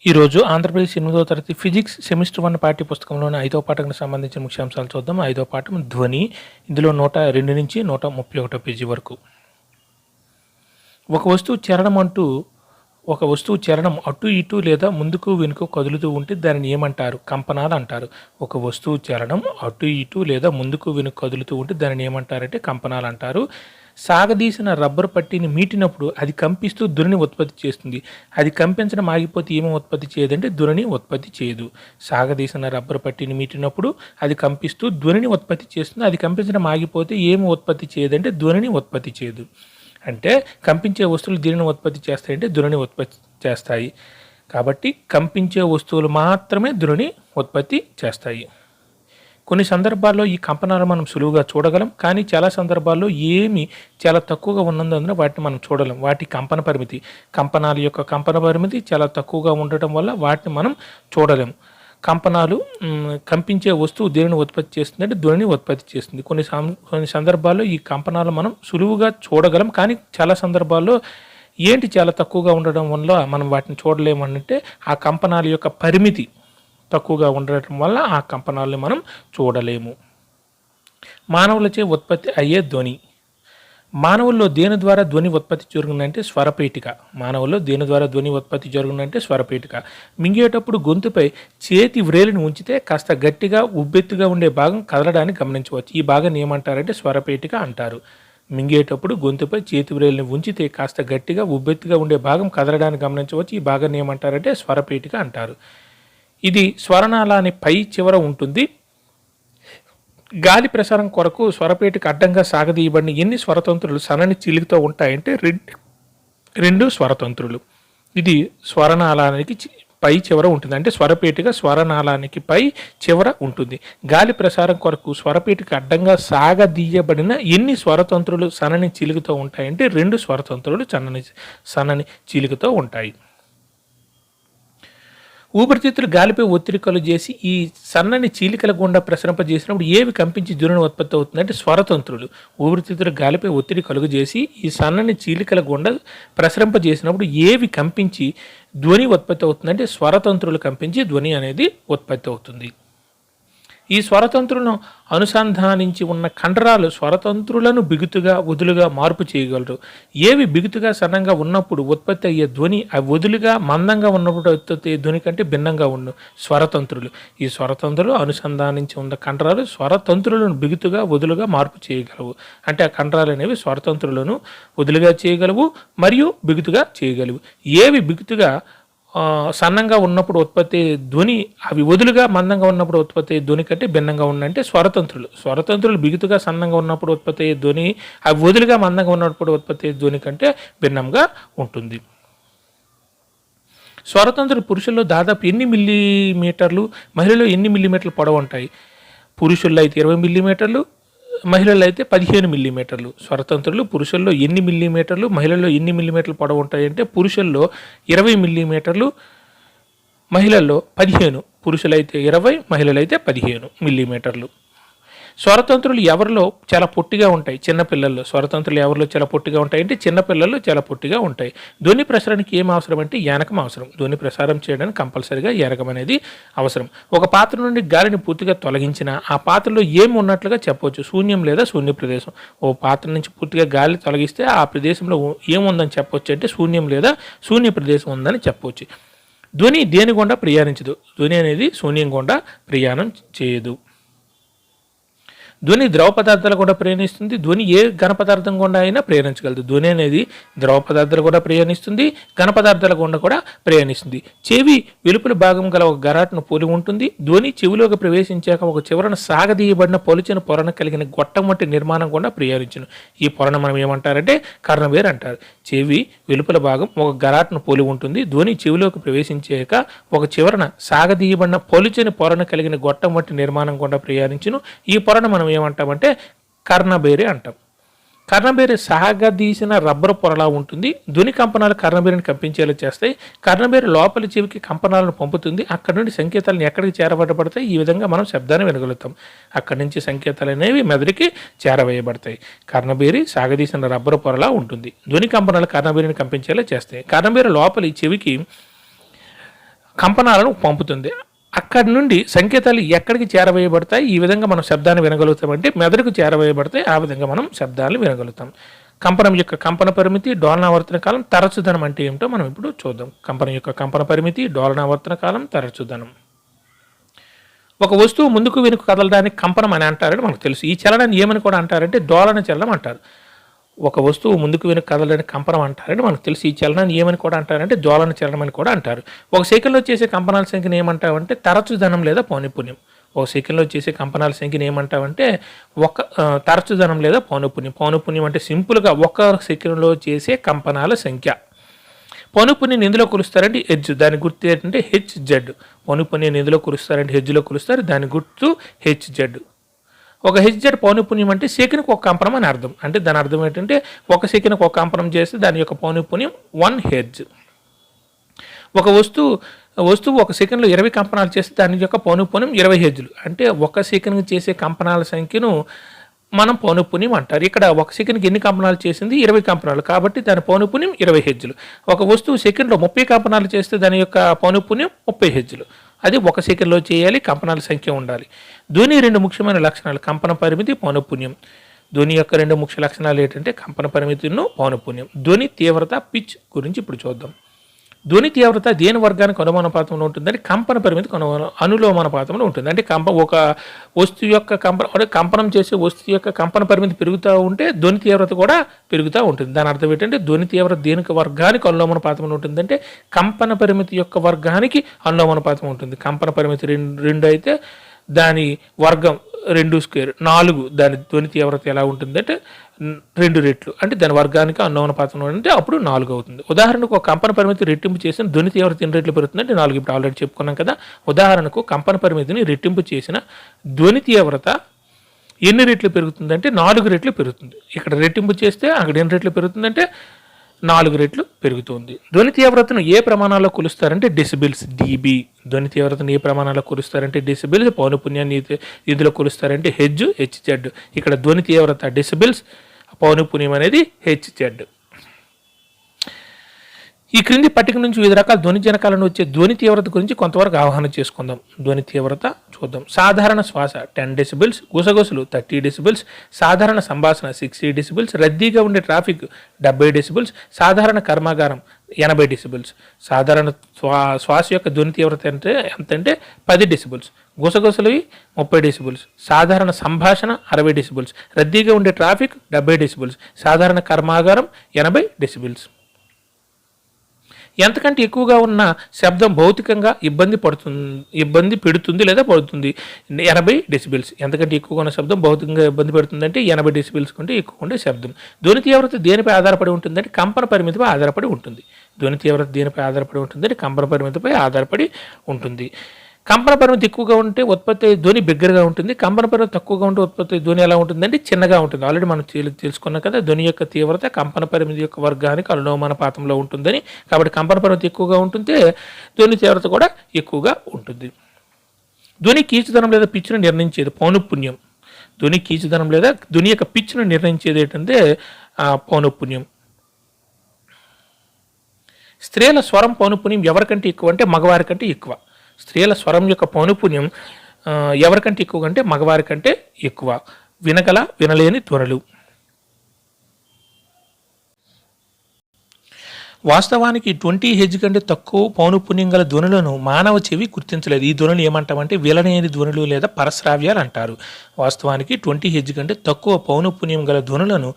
ఈరోజు ఆంధ్రప్రదేశ్ 8వ తరగతి ఫిజిక్స్ సెమిస్టర్ 1 పాఠ్య పుస్తకంలోని 5వ పాఠానికి సంబంధించిన ముఖ్యాంశాలు చూద్దాం. 5వ పాఠం ధ్వని. ఇందులో 102 నుంచి 131 పేజీ వరకు. ఒక వస్తువు చలనం అటు ఇటు లేదా ముందుకు వెనుక కదులుతూ ఉంటే దానిని ఏమంటారు? కంపనాలు అంటారు. ఒక వస్తువు చలనం అటు ఇటు లేదా ముందుకు వెనుక కదులుతూ ఉంటే దానిని ఏమంటారంటే కంపనాలు అంటారు. సాగదీసిన రబ్బరు పట్టీని మీటినప్పుడు అది కంపిస్తూ ధ్వనిని ఉత్పత్తి చేస్తుంది. అది కంపించడం ఆగిపోతే ఏమి ఉత్పత్తి చేయదంటే ధ్వనిని ఉత్పత్తి చేయదు. సాగదీసిన రబ్బరు పట్టీని మీటినప్పుడు అది కంపిస్తూ ధ్వనిని ఉత్పత్తి చేస్తుంది. అది కంపించడం ఆగిపోతే ఏమి ఉత్పత్తి చేయదంటే ధ్వనిని ఉత్పత్తి చేయదు. అంటే కంపించే వస్తువులు దేనిని ఉత్పత్తి చేస్తాయంటే ధ్వనిని ఉత్పత్తి చేస్తాయి. కాబట్టి కంపించే వస్తువులు మాత్రమే ధ్వనిని ఉత్పత్తి చేస్తాయి. కొన్ని సందర్భాల్లో ఈ కంపనాలు మనం సులువుగా చూడగలం, కానీ చాలా సందర్భాల్లో చాలా తక్కువగా ఉన్నందున వాటిని మనం చూడలేం. వాటి కంపనాల యొక్క కంపన పరిమితి చాలా తక్కువగా ఉండటం వల్ల వాటిని మనం చూడలేం. కంపించే వస్తువు దేనిని ఉత్పత్తి చేస్తుందంటే ధ్వనిని ఉత్పత్తి చేస్తుంది. కొన్ని సందర్భాల్లో ఈ కంపనాలు మనం సులువుగా చూడగలం, కానీ చాలా సందర్భాల్లో చాలా తక్కువగా ఉండడం వల్ల మనం వాటిని చూడలేమనంటే ఆ కంపనాల యొక్క పరిమితి తక్కువగా ఉండటం వల్ల ఆ కంపనాలను మనం చూడలేము. మానవులచే ఉత్పత్తి అయ్యే ధ్వని. మానవుల్లో దేని ద్వారా ధ్వని ఉత్పత్తి జరుగుతుందంటే స్వరపేటిక. మింగేటప్పుడు గొంతుపై చేతి వ్రేలిని ఉంచితే కాస్త గట్టిగా ఉబ్బెత్తుగా ఉండే భాగం కదలడాన్ని గమనించవచ్చు. ఈ భాగాన్ని ఏమంటారంటే స్వరపేటిక అంటారు. మింగేటప్పుడు గొంతుపై చేతి వ్రేలిని ఉంచితే కాస్త గట్టిగా ఉబ్బెత్తుగా ఉండే భాగం కదలడాన్ని గమనించవచ్చు. ఈ భాగాన్ని ఏమంటారంటే స్వరపేటిక అంటారు. ఇది స్వరనాళాన్ని పై చివర ఉంటుంది. గాలి ప్రసారం కొరకు స్వరపేటిక అడ్డంగా సాగదీయబడిన ఎన్ని స్వరతంత్రులు సన్నని చీలికతో ఉంటాయంటే రెండు స్వరతంత్రులు. ఇది స్వరనాళానికి పై చివర ఉంటుంది. అంటే స్వరపేటిక స్వరనాళానికి పై చివర ఉంటుంది. గాలి ప్రసారం కొరకు స్వరపేటిక అడ్డంగా సాగదీయబడిన ఎన్ని స్వరతంత్రులు సన్నని చీలికతో ఉంటాయంటే 2 స్వరతంత్రులు సన్నని చీలికతో ఉంటాయి. ఊపిరితిత్తులు గాలిపై ఒత్తిడి కలుగజేసి ఈ సన్నని చీలికల గుండా ప్రసరింపజేసినప్పుడు ఏవి కంపించి ధ్వని ఉత్పత్తి అవుతుందంటే స్వరతంత్రులు. ఊపిరితిత్తులు గాలిపై ఒత్తిడి కలుగజేసి ఈ సన్నని చీలికల గుండా ప్రసరింపజేసినప్పుడు ఏవి కంపించి ధ్వని ఉత్పత్తి అవుతుందంటే స్వరతంత్రులు కంపించి ధ్వని అనేది ఉత్పత్తి అవుతుంది. ఈ స్వరతంత్రులను అనుసంధానించి ఉన్న కండరాలు స్వరతంత్రులను బిగుతుగా వదులుగా మార్పు చేయగలరు. ఏవి బిగుతుగా సన్నంగా ఉన్నప్పుడు ఉత్పత్తి అయ్యే ధ్వని అవి వదులుగా మందంగా ఉన్నప్పుడు ఉత్పత్తి అయ్యే ధ్వని కంటే భిన్నంగా ఉండు స్వరతంత్రులు. ఈ స్వరతంత్రులు అనుసంధానించి ఉన్న కండరాలు స్వరతంత్రులను బిగుతుగా వదులుగా మార్పు చేయగలవు. అంటే ఆ కండరాలు అనేవి స్వరతంత్రులను వదులుగా చేయగలవు మరియు బిగుతుగా చేయగలవు. ఏవి బిగుతుగా సన్నంగా ఉన్నప్పుడు ఉత్పత్తి ధ్వని అవి వదులుగా మందంగా ఉన్నప్పుడు ఉత్పత్తి ధ్వని కంటే భిన్నంగా ఉండంటే స్వరతంత్రులు బిగుతుగా సన్నంగా ఉన్నప్పుడు ఉత్పత్తి ధ్వని అవి వదులుగా మందంగా ఉన్నప్పుడు ఉత్పత్తి ధ్వని కంటే భిన్నంగా ఉంటుంది. స్వరతంత్రులు పురుషుల్లో దాదాపు ఎన్ని మిల్లీమీటర్లు, మహిళల్లో ఎన్ని మిల్లీమీటర్లు పొడవు ఉంటాయి? పురుషుల్లో అయితే 20 మిల్లీమీటర్లు, మహిళల్లో అయితే 15 మిల్లీమీటర్లు. స్వరతంత్రులు పురుషుల్లో ఎన్ని మిల్లీమీటర్లు, మహిళల్లో ఎన్ని మిల్లీమీటర్లు పొడవు ఉంటాయంటే పురుషుల్లో 20 మిల్లీమీటర్లు, మహిళల్లో 15. పురుషులైతే 20, మహిళలైతే 15 మిల్లీమీటర్లు. స్వరతంత్రులు ఎవరిలో చాలా పొట్టిగా ఉంటాయి? చిన్నపిల్లల్లో. స్వరతంత్రులు ఎవరిలో చాలా పొట్టిగా ఉంటాయి అంటే చిన్నపిల్లల్లో చాలా పొట్టిగా ఉంటాయి. ధ్వని ప్రసారానికి ఏం అవసరం అంటే యానకం అవసరం. ధ్వని ప్రసారం చేయడానికి కంపల్సరిగా యానకం అనేది అవసరం. ఒక పాత్ర నుండి గాలిని పూర్తిగా తొలగించినా ఆ పాత్రలో ఏమి ఉన్నట్లుగా చెప్పవచ్చు. శూన్యం లేదా శూన్య ప్రదేశం. ఓ పాత్ర నుంచి పూర్తిగా గాలి తొలగిస్తే ఆ ప్రదేశంలో ఏముందని చెప్పవచ్చు అంటే శూన్యం లేదా శూన్య ప్రదేశం ఉందని చెప్పవచ్చు. ధ్వని దేని గుండా ప్రయాణించదు. ధ్వని అనేది శూన్యం గుండా ప్రయాణం చేయదు. ధ్వని ద్రవ పదార్థాలు కూడా ప్రయాణిస్తుంది. ధ్వని ఏ ఘన పదార్థం గుండా అయినా ప్రయాణించగలదు. ధ్వని అనేది ద్రవ పదార్థాలు కూడా ప్రయాణిస్తుంది, ఘన పదార్థాల గుండా కూడా ప్రయాణిస్తుంది. చెవి వెలుపల భాగం గల ఒక గరాటును పోలి ఉంటుంది. ధ్వని చెవిలోకి ప్రవేశించాక ఒక చివరన సాగదీయబడిన పొలిచిన పొరను కలిగిన గొట్టం వంటి నిర్మాణం గుండా ప్రయాణించును. ఈ పొరను మనం ఏమంటారంటే కర్ణబేర్ అంటారు. చెవి వెలుపల భాగం ఒక గరాటును పోలి ఉంటుంది. ధ్వని చెవిలోకి ప్రవేశించాక ఒక చివరన సాగదీయబడిన పొలిచిన పొరను కలిగిన గొట్టం వంటి నిర్మాణం గుండా ప్రయాణించును. ఈ పొరను మనం ఏమంటామంటే కర్ణబేరి అంటాం. కర్ణబేరి సాగదీసిన రబ్బరు పొరలా ఉంటుంది. ధ్వని కంపనాలు కర్ణబేరిని కంపించేలా చేస్తాయి. కర్ణబేరి లోపలి చెవికి కంపనాలను పంపుతుంది. అక్కడి నుండి సంకేతాలను ఎక్కడికి చేరబడబడతాయి? ఈ విధంగా మనం శబ్దాన్ని వినగలుగుతాం. అక్కడి నుంచి సంకేతాలు అనేవి మెదడుకి చేరవేయబడతాయి. కర్ణబేరి సాగదీసిన రబ్బరు పొరలా ఉంటుంది. ధ్వని కంపనాలు కర్ణబేరిని కంపించేలా చేస్తాయి. కర్ణబేరి లోపలి చెవికి కంపనాలను పంపుతుంది. అక్కడి నుండి సంకేతాలు ఎక్కడికి చేరవేయబడతాయి, ఈ విధంగా మనం శబ్దాన్ని వినగలుగుతామంటే మెదడుకు చేరవేయబడతాయి, ఆ విధంగా మనం శబ్దాలను వినగలుగుతాం. కంపనం యొక్క కంపన పరిమితి, డోలనావర్తన కాలం, తరచుదనం అంటే ఏమిటో మనం ఇప్పుడు చూద్దాం. కంపనం యొక్క కంపన పరిమితి, డోలనావర్తన కాలం, తరచుదనం. ఒక వస్తువు ముందుకు వెనుక కదలడానికి కంపనం అని అంటారని మనకు తెలుసు. ఈ చలనాన్ని ఏమని కూడా అంటారంటే డోలన చలనం అంటారు. ఒక వస్తువు ముందుకు వెనుక కదలడానికి కంపనం అంటారని మనకు తెలుసు. ఈ చలనాన్ని ఏమని కూడా అంటారంటే డోలన చలనం అని కూడా అంటారు. ఒక సెకండ్లో చేసే కంపనాల సంఖ్యను ఏమంటామంటే తరచుదనం లేదా పౌనఃపున్యం. ఒక సెకండ్లో చేసే కంపనాల సంఖ్యను ఏమంటామంటే తరచుదనం లేదా పౌనఃపున్యం. పౌనఃపున్యం అంటే సింపుల్గా ఒక సెకండ్లో చేసే కంపనాల సంఖ్య. పౌనఃపున్యం ఎందులో కొలుస్తారంటే హెడ్జ్, దాని గుర్తు ఏంటంటే హెచ్జెడ్. పౌనఃపున్యం ఎందులో కొలుస్తారంటే హెడ్జ్లో కొలుస్తారు, దాని గుర్తు హెచ్జెడ్. ఒక హెచ్జెడ్ పౌనఃపున్యం అంటే సెకండ్కి ఒక కంపనం అని అర్థం. అంటే దాని అర్థం ఏంటంటే ఒక సెకండ్కి ఒక కంపనం చేస్తే దాని యొక్క పౌనఃపున్యం 1 హెర్ట్జ్. ఒక వస్తువు ఒక సెకండ్లో 20 కంపనాలు చేస్తే దాని యొక్క పౌనఃపున్యం 20 హెర్ట్జ్లు. అంటే ఒక సెకండ్కి చేసే కంపనాల సంఖ్యను మనం పౌనఃపున్యం అంటారు. ఇక్కడ ఒక సెకండ్కి ఎన్ని కంపనాలు చేసింది? 20 కంపనాలు, కాబట్టి దాని పౌనఃపున్యం 20 హెర్ట్జ్లు. ఒక వస్తువు సెకండ్లో 30 కంపనాలు చేస్తే దాని యొక్క పౌనఃపున్యం 30 హెర్ట్జ్లు. అది ఒక సెకండ్లో చేయాలి, కంపనాల సంఖ్య ఉండాలి. ధ్వని 2 ముఖ్యమైన లక్షణాలు, కంపన పరిమితి, పౌనఃపున్యం. ధ్వని యొక్క 2 ముఖ్య లక్షణాలు ఏంటంటే కంపన పరిమితిను, పౌనఃపున్యం. ధ్వని తీవ్రత, పిచ్ గురించి ఇప్పుడు చూద్దాం. ధ్వని తీవ్రత దేని వర్గానికి అనులోమానుపాతంలో ఉంటుందంటే కంపన పరిమితి అనులోమానుపాతంలో ఉంటుంది. అంటే ఒక వస్తువు యొక్క కంపనం చేసే వస్తువు యొక్క కంపన పరిమితి పెరుగుతూ ఉంటే ధ్వని తీవ్రత కూడా పెరుగుతూ ఉంటుంది. దాని అర్థం ఏంటంటే ధ్వని తీవ్రత దేనికి వర్గానికి అనులోమానుపాతంలో ఉంటుందంటే కంపన పరిమితి యొక్క వర్గానికి అనులోమానుపాతం ఉంటుంది. కంపన పరిమితి 2 అయితే దాని వర్గం 2² 4, దాని ధ్వని తీవ్రత ఎలా ఉంటుందంటే 2 రెట్లు. అంటే దాని వర్గానికి అనులోమానుపాతం అంటే అప్పుడు 4 అవుతుంది. ఉదాహరణకు ఒక కంపన పరిమితి రెట్టింపు చేసిన ధ్వని తీవ్రత ఎన్ని రెట్లు పెరుగుతుందంటే 4. ఇప్పుడు ఆల్రెడీ చెప్పుకున్నాం కదా. ఉదాహరణకు కంపన పరిమితిని రెట్టింపు చేసిన ధ్వని తీవ్రత ఎన్ని రెట్లు పెరుగుతుందంటే 4 రెట్లు పెరుగుతుంది. ఇక్కడ రెట్టింపు చేస్తే అక్కడ ఎన్ని రెట్లు పెరుగుతుందంటే 4 రెట్లు పెరుగుతుంది. ధ్వని తీవ్రతను ఏ ప్రమాణాల్లో కొలుస్తారంటే డెసిబిల్స్, డిబి. ధ్వని తీవ్రతను ఏ ప్రమాణాల్లో కొలుస్తారంటే డెసిబిల్స్. పౌనఃపున్యాన్ని ఇందులో కొలుస్తారంటే హెడ్జ్, హెచ్జెడ్. ఇక్కడ ధ్వని తీవ్రత డెసిబిల్స్, పౌనఃపున్యం అనేది హెచ్జెడ్. ఈ క్రింది పట్టిక నుంచి వివిధ రకాల ధ్వని జనకాలను వచ్చే ధ్వని తీవ్రత గురించి కొంతవరకు అవగాహన చేసుకుందాం. ధ్వని తీవ్రత చూద్దాం. సాధారణ శ్వాస 10 డెసిబిల్స్, గుసగుసలు 30 డెసిబిల్స్, సాధారణ సంభాషణ 60 డెసిబిల్స్, రద్దీగా ఉండే ట్రాఫిక్ 70 డెసిబిల్స్, సాధారణ కర్మాగారం 80 డెసిబిల్స్. సాధారణ శ్వాస యొక్క ధ్వని తీవ్రత ఎంతంటే 10 డెసిబిల్స్, గుసగుసలవి 30 డెసిబిల్స్, సాధారణ సంభాషణ 60 డెసిబిల్స్, రద్దీగా ఉండే ట్రాఫిక్ 70 డెసిబిల్స్, సాధారణ కర్మాగారం 80 డెసిబిల్స్. ఎంతకంటే ఎక్కువగా ఉన్న శబ్దం భౌతికంగా ఇబ్బంది పెడుతుంది లేదా పడుతుంది 80 డెసిబిల్స్. ఎంతకంటే ఎక్కువగా ఉన్న శబ్దం భౌతికంగా ఇబ్బంది పెడుతుంది అంటే 80 డెసిబిల్స్ కంటే ఎక్కువ ఉండే శబ్దం. ధ్వని తీవ్రత దేనిపై ఆధారపడి ఉంటుందంటే కంపన పరిమితిపై ఆధారపడి ఉంటుంది. ధ్వని తీవ్రత దేనిపై ఆధారపడి ఉంటుందంటే కంపన పరిమితిపై ఆధారపడి ఉంటుంది. కంపన పరిమితి ఎక్కువగా ఉంటే ఉత్పత్తి ధ్వని బిగ్గరగా ఉంటుంది. కంపన పరిమితి తక్కువగా ఉంటే ఉత్పత్తి ధ్వని ఎలా ఉంటుందంటే చిన్నగా ఉంటుంది. ఆల్రెడీ మనం తెలుసుకున్నాం కదా, ధ్వని యొక్క తీవ్రత కంపన పరిమితి యొక్క వర్గానికి అనులోమానుపాతంలో ఉంటుందని. కాబట్టి కంపన పరిమితి ఎక్కువగా ఉంటుంటే ధ్వని తీవ్రత కూడా ఎక్కువగా ఉంటుంది. ధ్వని కీచుదనం లేదా పిచ్చును నిర్ణయించేది పౌనఃపున్యం. ధ్వని కీచుదనం లేదా ధ్వని యొక్క పిచ్చును నిర్ణయించేది ఏంటంటే పౌనఃపున్యం. స్త్రీల స్వరం పౌనఃపున్యం ఎవరికంటే ఎక్కువ అంటే మగవారి కంటే ఎక్కువ. స్త్రీల స్వరం యొక్క పౌనఃపున్యం ఎవరికంటే ఎక్కువ అంటే మగవారి కంటే ఎక్కువ. వినగల వినలేని ధ్వనులు. వాస్తవానికి 20 హెర్ట్జ్ కంటే తక్కువ పౌనఃపున్యం గల ధ్వనులను మానవ చెవి గుర్తించలేదు. ఈ ధ్వనులు ఏమంటామంటే వినలేని ధ్వనులు లేదా పరశ్రావ్యాలు అంటారు. వాస్తవానికి 20 హెర్ట్జ్ కంటే తక్కువ పౌనఃపున్యం గల ధ్వనులను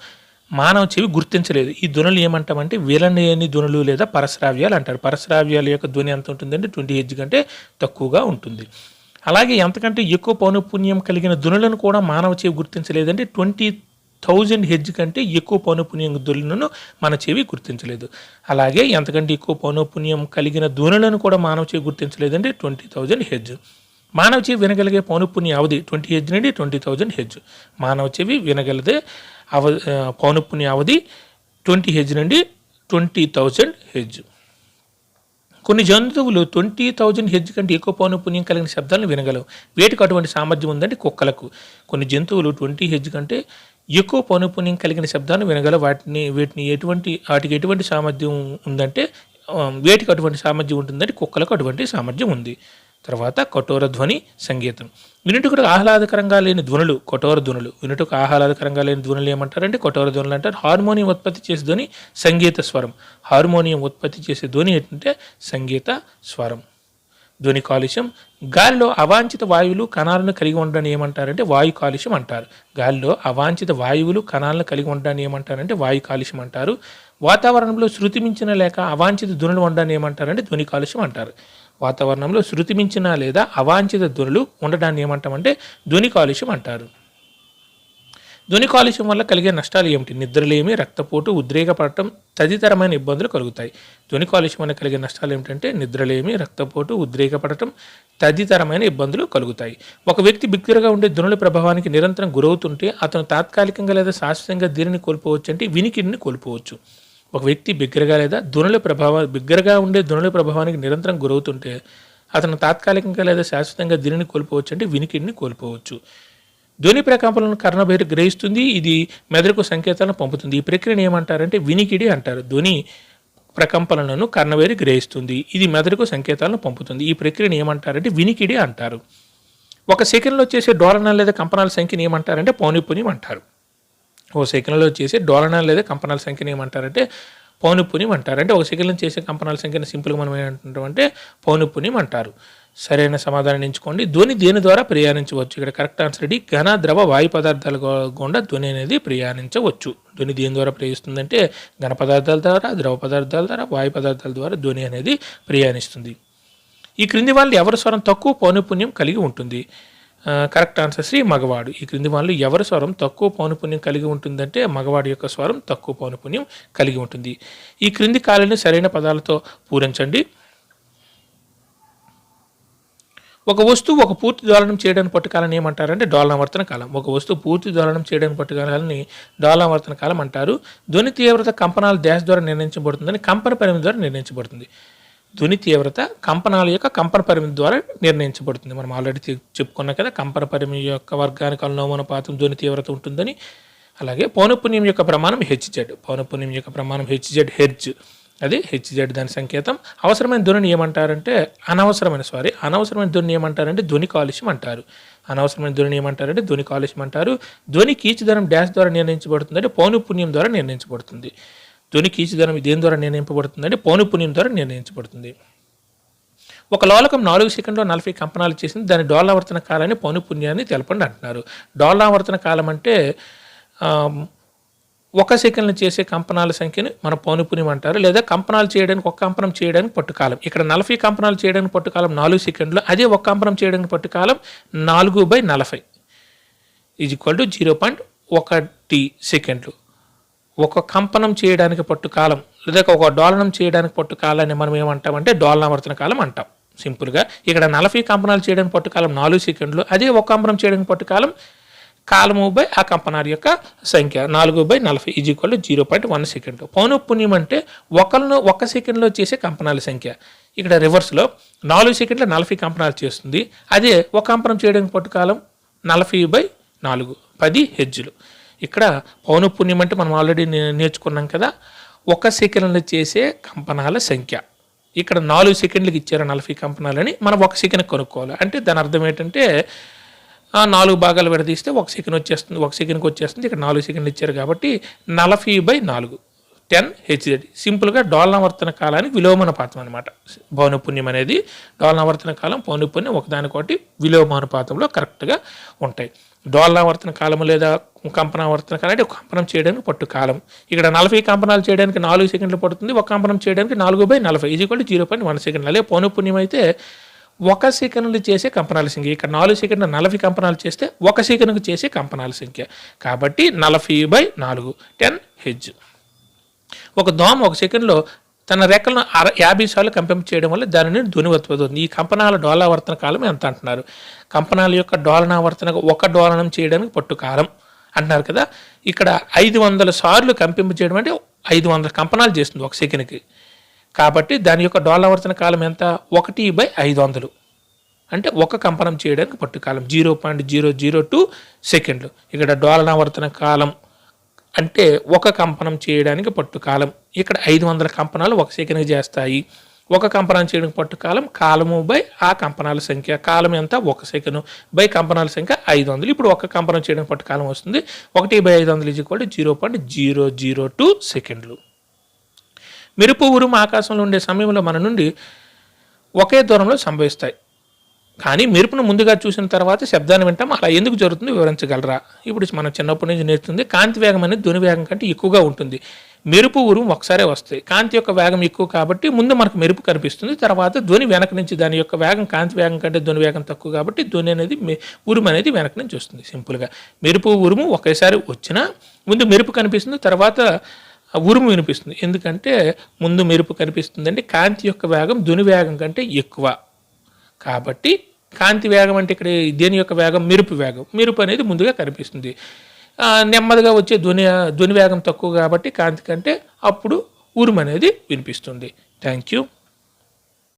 మానవ చెవి గుర్తించలేదు. ఈ ధ్వనులు ఏమంటామంటే వినలేని ధ్వనులు లేదా పరశ్రావ్యాలు అంటారు. పరశ్రావ్యాల యొక్క ధ్వని ఎంత ఉంటుందంటే 20 హెర్ట్జ్ కంటే తక్కువగా ఉంటుంది. అలాగే ఎంతకంటే ఎక్కువ పౌనఃపున్యం కలిగిన ధ్వనులను కూడా మానవ చెవి గుర్తించలేదంటే 20,000 హెర్ట్జ్ కంటే ఎక్కువ పౌనఃపున్యం ధ్వనులను మన చెవి గుర్తించలేదు. అలాగే ఎంతకంటే ఎక్కువ పౌనఃపున్యం కలిగిన ధ్వనులను కూడా మానవ చెవి గుర్తించలేదంటే 20,000 హెర్ట్జ్. మానవ చెవి వినగలిగే పౌనఃపున్య అవధి 20 హెర్ట్జ్ నుండి 20,000 హెర్ట్జ్. మానవ చెవి వినగలిగే పౌనఃపున్య అవధి 20 హెర్ట్జ్ నుండి 20,000 హెర్ట్జ్. కొన్ని జంతువులు 20,000 హెర్ట్జ్ కంటే ఎక్కువ పౌనఃపున్యం కలిగిన శబ్దాలను వినగలవు. వేటికి అటువంటి సామర్థ్యం ఉందంటే కుక్కలకు. కొన్ని జంతువులు 20 హెర్ట్జ్ కంటే ఎక్కువ పౌనఃపున్యం కలిగిన శబ్దాలను వినగలవు. వాటికి ఎటువంటి సామర్థ్యం ఉందంటే వేటికి అటువంటి సామర్థ్యం ఉంటుందంటే కుక్కలకు అటువంటి సామర్థ్యం ఉంది. తర్వాత కఠోర ధ్వని సంగీతం. వినుటకు ఆహ్లాదకరంగా లేని ధ్వనులు కఠోర ధ్వనులు. వినుటకు ఆహ్లాదకరంగా లేని ధ్వనులు ఏమంటారంటే కఠోర ధ్వనులు అంటారు. హార్మోనియం ఉత్పత్తి చేసే ధ్వని సంగీత స్వరం. హార్మోనియం ఉత్పత్తి చేసే ధ్వని ఏంటంటే సంగీత స్వరం. ధ్వని కాలుష్యం. గాలిలో అవాంఛిత వాయువులు కణాలను కలిగి ఉండడాన్ని ఏమంటారంటే వాయు కాలుష్యం అంటారు. గాలిలో అవాంఛిత వాయువులు కణాలను కలిగి ఉండడాన్ని ఏమంటారంటే వాయు కాలుష్యం అంటారు. వాతావరణంలో శృతి మించిన లేక అవాంఛిత ధ్వనులు ఉండడాన్ని ఏమంటారంటే ధ్వని కాలుష్యం అంటారు. వాతావరణంలో శృతి మించిన లేదా అవాంఛిత ధ్వనులు ఉండడాన్ని ఏమంటామంటే ధ్వని కాలుష్యం అంటారు. ధ్వని కాలుష్యం వల్ల కలిగే నష్టాలు ఏమిటి? నిద్రలేమి, రక్తపోటు, ఉద్రేకపడటం తదితరమైన ఇబ్బందులు కలుగుతాయి. ధ్వని కాలుష్యం వల్ల కలిగే నష్టాలు ఏమిటంటే నిద్రలేమి, రక్తపోటు, ఉద్రేకపడటం తదితరమైన ఇబ్బందులు కలుగుతాయి. ఒక వ్యక్తి బిగ్గరగా ఉండే ధ్వనుల ప్రభావానికి నిరంతరం గురవుతుంటే అతను తాత్కాలికంగా లేదా శాశ్వతంగా దీనిని కోల్పోవచ్చు, అంటే వినికిడిని కోల్పోవచ్చు. ఒక వ్యక్తి బిగ్గరగా ఉండే ధ్వనుల ప్రభావానికి నిరంతరం గురవుతుంటే అతను తాత్కాలికంగా లేదా శాశ్వతంగా దీనిని కోల్పోవచ్చు, అంటే వినికిడిని కోల్పోవచ్చు. ధ్వని ప్రకంపనలను కర్ణబహిర్ గ్రహిస్తుంది. ఇది మెదడుకు సంకేతాలను పంపుతుంది. ఈ ప్రక్రియను ఏమంటారంటే వినికిడి అంటారు. ధ్వని ప్రకంపనలను కర్ణబహిర్ గ్రహిస్తుంది. ఇది మెదడుకు సంకేతాలను పంపుతుంది. ఈ ప్రక్రియను ఏమంటారంటే వినికిడి అంటారు. ఒక సెకండ్లో చేసే డోలనాలు లేదా కంపనాల సంఖ్యను ఏమంటారంటే పౌనఃపున్యం అంటారు. ఓ సెకండ్లో చేసే డోలనాలు లేదా కంపనాల సంఖ్యను ఏమంటారంటే పౌనఃపున్యం అంటారు. అంటే ఒక సెకండ్లో చేసే కంపనాల సంఖ్యను సింపుల్గా మనం ఏమంటామంటే పౌనఃపున్యం అంటారు. సరైన సమాధానం ఎంచుకోండి. ధ్వని దేని ద్వారా ప్రయాణించవచ్చు? ఇక్కడ కరెక్ట్ ఆన్సర్ ఇది. ఘన, ద్రవ, వాయు పదార్థాల గుండా ధ్వని అనేది ప్రయాణించవచ్చు. ధ్వని దేని ద్వారా ప్రయాణిస్తుందంటే ఘన పదార్థాల ద్వారా, ద్రవ పదార్థాల ద్వారా, వాయు పదార్థాల ద్వారా ధ్వని అనేది ప్రయాణిస్తుంది. ఈ క్రింది వాళ్ళు ఎవరి స్వరం తక్కువ పౌనఃపున్యం కలిగి ఉంటుంది? కరెక్ట్ ఆన్సర్ శ్రీ మగవాడు. ఈ క్రింది వాళ్ళు ఎవరి స్వరం తక్కువ పౌనఃపున్యం కలిగి ఉంటుందంటే మగవాడి యొక్క స్వరం తక్కువ పౌనఃపున్యం కలిగి ఉంటుంది. ఈ క్రింది ఖాళీని సరైన పదాలతో పూరించండి. ఒక వస్తువు ఒక పూర్తి దోలనం చేయడానికి పట్టు కాలాన్ని ఏమంటారంటే డోలనావర్తన కాలం. ఒక వస్తువు పూర్తి దోలనం చేయడానికి పట్టు కాలాన్ని డోలనావర్తన కాలం అంటారు. ధ్వని తీవ్రత కంపనాల ధ్యాస ద్వారా నిర్ణయించబడుతుందని కంపన పరిమితి ద్వారా నిర్ణయించబడుతుంది. ధ్వని తీవ్రత కంపనాల యొక్క కంపన పరిమితి ద్వారా నిర్ణయించబడుతుంది. మనం ఆల్రెడీ చెప్పుకున్నాం కదా, కంపన పరిమితి యొక్క వర్గానికి అనులోమానుపాతం ధ్వని తీవ్రత ఉంటుందని. అలాగే పౌనఃపున్యం యొక్క ప్రమాణం హెచ్జెడ్. పౌనఃపున్యం యొక్క ప్రమాణం హెచ్జెడ్, హెర్జ్. అది హెచ్జెడ్ దాని సంకేతం. అవసరమైన ధ్వనిని ఏమంటారంటే అనవసరమైన ధ్వనిని ఏమంటారంటే ధ్వని కాలుష్యం అంటారు. అనవసరమైన ధ్వనిని ఏమంటారంటే ధ్వని కాలుష్యం అంటారు. ధ్వని కీచుదనం డాష్ ద్వారా నిర్ణయించబడుతుంది అంటే పౌనఃపున్యం ద్వారా నిర్ణయించబడుతుంది. ధ్వని కీచుదనం దేని ద్వారా నిర్ణయింపబడుతుంది అంటే పౌనఃపున్యం ద్వారా నిర్ణయించబడుతుంది. ఒక లోలకం 4 సెకండ్లో 40 కంపనాలు చేసింది. దాని డోలనావర్తన కాలాన్ని పౌనఃపున్యాన్ని తెలపండి అంటున్నారు. డోలనావర్తన కాలం అంటే 1 సెకండ్లు చేసే కంపనాల సంఖ్యను మన పౌనఃపున్యం అంటారు. లేదా కంపనాలు చేయడానికి ఒక కంపనం చేయడానికి పట్టుకాలం. ఇక్కడ 40 కంపనాలు చేయడానికి పట్టుకాలం 4 సెకండ్లు. అదే ఒక కంపనం చేయడానికి పట్టుకాలం 4/40 = 0.1 సెకండ్లు. ఒక కంపనం చేయడానికి పట్టు కాలం లేదా ఒక డోలనం చేయడానికి పట్టు కాలాన్ని మనం ఏమంటామంటే డోలనావర్తన కాలం అంటాం సింపుల్గా. ఇక్కడ 40 కంపనాలు చేయడానికి పట్టు కాలం 4 సెకండ్లు. అదే ఒక కంపనం చేయడానికి పట్టు కాలము బై ఆ కంపనాల యొక్క సంఖ్య 4/40 = 0.1 సెకండ్. పౌనఃపున్యం అంటే 1 సెకండ్లో చేసే కంపనాల సంఖ్య. ఇక్కడ రివర్స్లో 4 సెకండ్లో 40 కంపనాలు చేస్తుంది. అదే ఒక కంపనం చేయడానికి పట్టు కాలం 40/4 10 హెర్జ్లు. ఇక్కడ పౌనఃపున్యం అంటే మనం ఆల్రెడీ నేర్చుకున్నాం కదా, 1 సెకండ్లో చేసే కంపనాల సంఖ్య. ఇక్కడ 4 సెకండ్లకి ఇచ్చారు 40 కంపనాలని, మనం 1 సెకండ్ కనుక్కోవాలి. అంటే దాని అర్థం ఏంటంటే 4 భాగాలు విడదీస్తే 1 సెకండ్ వచ్చేస్తుంది, 1 సెకండ్కి వచ్చేస్తుంది. ఇక్కడ 4 సెకండ్లు ఇచ్చారు కాబట్టి 40/4 10 హెచ్జెడ్. సింపుల్గా డోలనావర్తన కాలానికి విలోమానుపాతం అనమాట. పౌనఃపున్యం అనేది డోలనావర్తన కాలం, పౌనఃపున్యం ఒకదానికొకటి విలోమానుపాతంలో కరెక్ట్గా ఉంటాయి. డోలనావర్తన కాలం లేదా కంపనావర్తన కాలం అంటే ఒక కంపనం చేయడానికి పట్టు కాలం. ఇక్కడ 40 కంపనాలు చేయడానికి 4 సెకండ్లు పడుతుంది. ఒక కంపనం చేయడానికి 4/40 = 0.1 సెకండ్. అలాగే పౌనఃపున్యం అయితే 1 సెకండ్లు చేసే కంపనాల సంఖ్య. ఇక్కడ 4 సెకండ్లు 40 కంపనాలు చేస్తే 1 సెకండ్కు చేసే కంపనాల సంఖ్య. కాబట్టి 40/4 10 హెర్జ్. ఒక దోమ 1 సెకండ్లో తన రెక్కలను 50 సార్లు కంపింప చేయడం వల్ల దానిని ధ్వని ఉత్పత్తి అవుతుంది. ఈ కంపనాల డోలనావర్తన కాలం ఎంత అంటున్నారు? కంపనాల యొక్క డోలనావర్తన ఒక డోలనం చేయడానికి పట్టు కాలం అంటున్నారు కదా. ఇక్కడ 500 సార్లు కంపింప చేయడం అంటే 500 కంపనాలు చేస్తుంది 1 సెకండ్కి. కాబట్టి దాని యొక్క డోలనావర్తన కాలం ఎంత? 1/500 అంటే 1 కంపనం చేయడానికి పట్టు కాలం 0.002 సెకండ్లు. ఇక్కడ డోలనావర్తన కాలం అంటే ఒక కంపనం చేయడానికి పట్టు కాలం. ఇక్కడ 500 కంపనాలు 1 సెకనుకి చేస్తాయి. ఒక కంపనం చేయడానికి పట్టు కాలం కాలము బై ఆ కంపనాల సంఖ్య. కాలం ఎంత 1 సెకను బై కంపనాల సంఖ్య 500. ఇప్పుడు ఒక కంపనం చేయడానికి పట్టు కాలం వస్తుంది 1/500 0.0002 సెకండ్లు. మెరుపు ఉరుము ఆకాశంలో ఉండే సమయంలో మన నుండి ఒకే దూరంలో సంభవిస్తాయి. కానీ మెరుపును ముందుగా చూసిన తర్వాత శబ్దాన్ని వింటాం. అలా ఎందుకు జరుగుతుందో వివరించగలరా? ఇప్పుడు మనం చిన్నప్పటి నుంచి నేర్చుకుంది కాంతి వేగం అనేది ధ్వని వేగం కంటే ఎక్కువగా ఉంటుంది. మెరుపు ఉరుము ఒకసారే వస్తాయి. కాంతి యొక్క వేగం ఎక్కువ కాబట్టి ముందు మనకు మెరుపు కనిపిస్తుంది. తర్వాత ధ్వని వెనక నుంచి దాని యొక్క వేగం కాంతి వేగం కంటే ధ్వని వేగం తక్కువ కాబట్టి ధ్వని అనేది ఉరుము అనేది వెనక నుంచి వస్తుంది. సింపుల్గా మెరుపు ఉరుము ఒకేసారి వచ్చినా ముందు మెరుపు కనిపిస్తుంది, తర్వాత ఉరుము వినిపిస్తుంది. ఎందుకంటే ముందు మెరుపు కనిపిస్తుందంటే కాంతి యొక్క వేగం ధ్వని వేగం కంటే ఎక్కువ కాబట్టి కాంతి వేగం అంటే ఇక్కడ దేని యొక్క వేగం? మెరుపు వేగం. మెరుపు అనేది ముందుగా కనిపిస్తుంది. నెమ్మదిగా వచ్చే ధ్వని వేగం తక్కువ కాబట్టి కాంతి కంటే అప్పుడు ఉరుము అనేది వినిపిస్తుంది. Thank you.